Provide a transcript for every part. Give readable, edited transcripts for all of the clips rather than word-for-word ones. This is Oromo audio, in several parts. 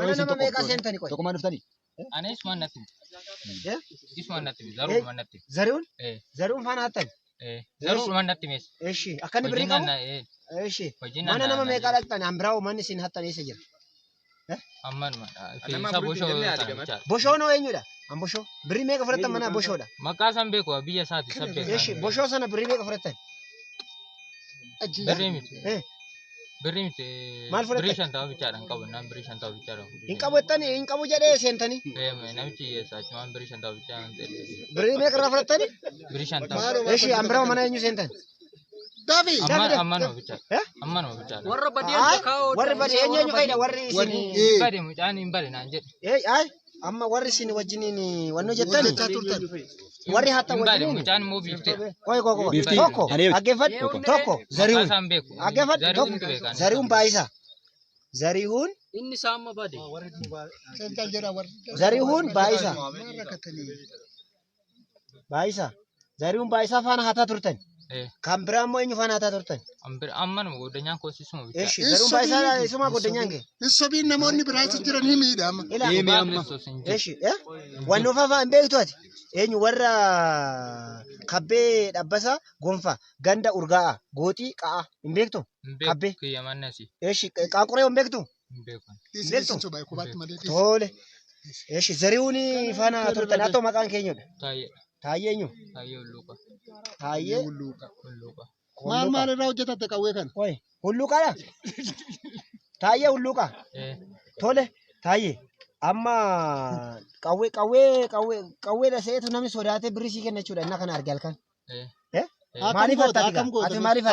Mana nama meeqa seentani qoy? Tokko maan dhuftanii? Ani ismaan natti. Ismaan natti. Zaruu natti. Zaruun? Zaruun faana hattan? Zaruu natti mees. Eeshi akkanni birrii qabu? Eeshi mana nama meeqa dhaqxan ambiraa'u manni isin hattan eessa jira? Ammanuma. Isa boshoo. Boshoon hoo eenyudha? An boshoo. Birrii meeqa fudhattan mana boshoodha? Maqaa san beeku biyya isaati san beeku. Eeshi boshoo sana birrii meeqa fudhattan? Birrii miti. Birrii miti. Maal fudhattan? Birrii shantaa bichaadhaan qabu naan birrii shantaa bichaadhaan. Hin qabattani hin qabu jedhee seentanii? Namichi yeessaachi waan birrii shantaa bichaadhaan ta'e. Birrii meeqa irraa fudhattani? Birrii shantaa. Eeshi ambiraa'u mana eenyu seentan? Ammanuma bichaadha. Ammanuma bichaadha. Warra badee kaa'oo. Warri badee eenyu fayyada warri isin? Badee mucaan hin bade naan jedhe. Ay amma warri isin wajjiniin wanno jettani? Warri hatta wajjiniin? Mucaan immoo biiftee. Koy tokko aggeeffadhu tokko zarihuun aggeeffadhu tokko zarihuun baay'isa zarihuun inni saamma bade zarihuun baay'isa zarihuun baay'isa faana hataa turtan kan biraa immoo eenyu faana hataa turtan ammanuma godanyaan koosisuma eeshi zarihuun baay'isa isuma godanyaan kee sobiin namoonni biraatti jiran ni miidhama eeshi wanno faafaa hin beektu ati eenyu warra kabbee dhabbasa gonfa ganda urgaa'a gooxii qa'a hin beektu kabbee eeshi qaaquree hin beektu tole eeshi zarihuun faana turtan atoo maqaan keenyudha taayyee eenyu taayyee maal irraa hojjetatte qawwee kana hulluuqaadha taayyee hulluuqa tole taayyee amma qawwee dhaseetu namni sodaatee birrii sii kenna jechuudha inni kana arge halkan maaliif ati maaliif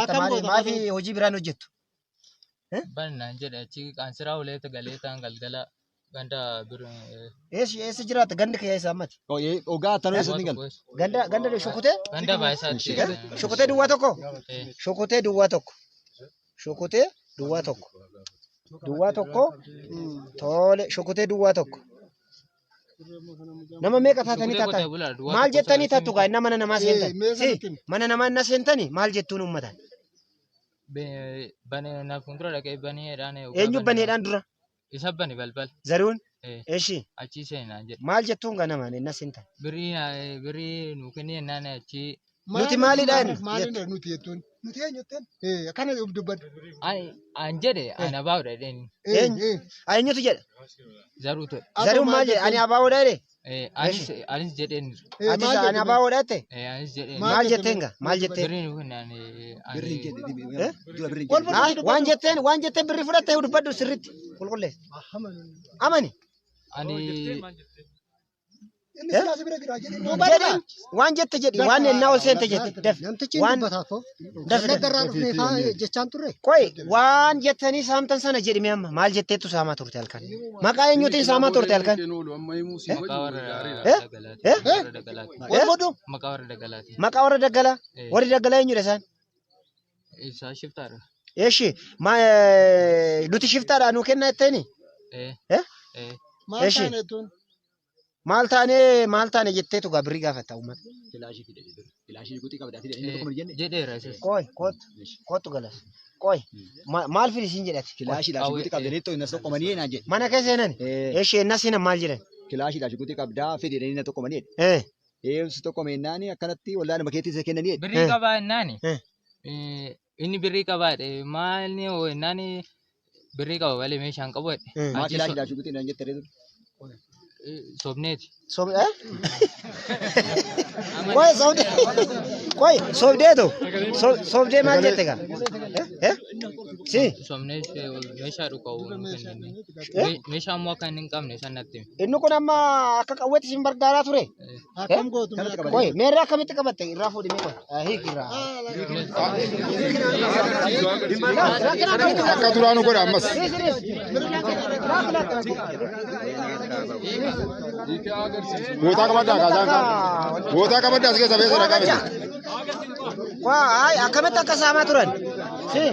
hojii biraan hojjettu Banaan jedha achi qaansiraa uleeta galeetaan galgala ganda eessa jiraata gandi kee eessa ammati Ogaa tanuu eessatti gal? Ganda shukutee? Ganda baay'isaatti. Shukutee duwwaa tokko? Shukutee duwwaa tokko. Shukutee duwwaa tokko. Duwwaa tokko. Tole shukutee duwwaa tokko. Nama meeqa taatanii taatan? Maal jettanii taattu gaa inni mana namaa seentani? Mana namaa inni seentani maal jettuun uummatan? Banee naaf fuuldura dhaqee baneedhaan. Eenyu baneedhaan dura? Isa bane balbal. Zarihuun? Eeshi. Achi seenaa jedhe. Maal jettuun gaa namaan inni seentani? Birrii nu kennee naan achi. Nuti maalidhaan? Maalidhaan nuti jettuun? Nuti eenyutten? Akkana dubbadhu. An jedhe ani abaa'uudha jedheen. Eenyutu jedha? Zaruutu. Zarihuun maal jedhe? Ani abaa'uudha jedhe? Anis jedheen. Ati ani abaa'uudha jette? Anis jedheen. Maal jetteen gaa? Maal jetteen? Birrii nu kennaan. Waan jetteen birrii fudhattee dubbadhu sirriitti qulqulleessa. Amani. Ani waan jette jedhi waan ennaa ol seente jette waan qoy waan jettanii saamtan sana jedhime amma maal jetteettu saamaa turte halkan maqaa eenyuutiin saamaa turte halkan maqaa warra daggalaa warri daggalaa eenyudha isaan isaa shiftaadha eeshi nuti shiftaadha nuu kennaa jetteeni eeshi maal taane jetteetu gaa birrii gaafatta uummata. Kilaashii guutii qabdaa fi inni tokko jenne. Jedheera isa. Kootu galas. Qoy maal fidi siin jedhati. Kilaashii guutii qabdaa inni tokko tokko manii naan jedhe. Mana keessa eenani. Eeshi ennaa siin maal jedhan. Kilaashii guutii qabdaa fi inni tokko manii. Eebsi tokko meennaani akkanatti wallaan makeetti isa kennanii. Birrii qabaa ennaani. Inni birrii qabaadhe maalni ennaani birrii qaba malee meeshaan qabu. Maal kilaashii guutii naan jettee Sobneeti. Qoy sobdeetu. Sobdee maal jette gaa? Si. Sobnees meeshaa dhukaa'u meeshaa ammoo akka inni hin qabne sanatti. Inni kun amma akka qawweetti sin gargaaraa ture. Akkam gootu. Qoy meerraa akkamitti qabatte irraa fuudhimee qoy. Hiiki irraa. Akka duraanu godha ammas. Goota qabaddaa kaasaan kan. Goota qabaddaa as keessa beessa dhaqaa. Waa akkamitti akka saamaa turan. Si.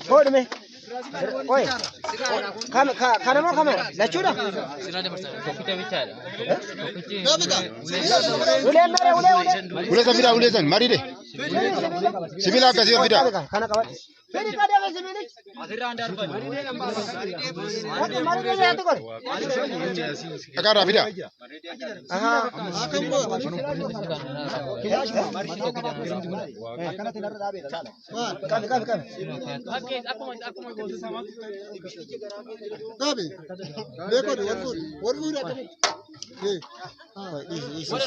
Fuudhime. Qoy. Kanamoo kama lachuudha. Tokkicha bichaadha. Ulee mere ulee. Ulee san fidaa ulee san marii de. Sibiila akkasii fidaa. Kana qabadhe. Fedi kada bese mene. Watu mari bese hatu kore. Akan rafida. Aha. Akkanatti narra dhaabeera laala. Kami. Dhabe. Beekodi warfuudha akkami. Isa.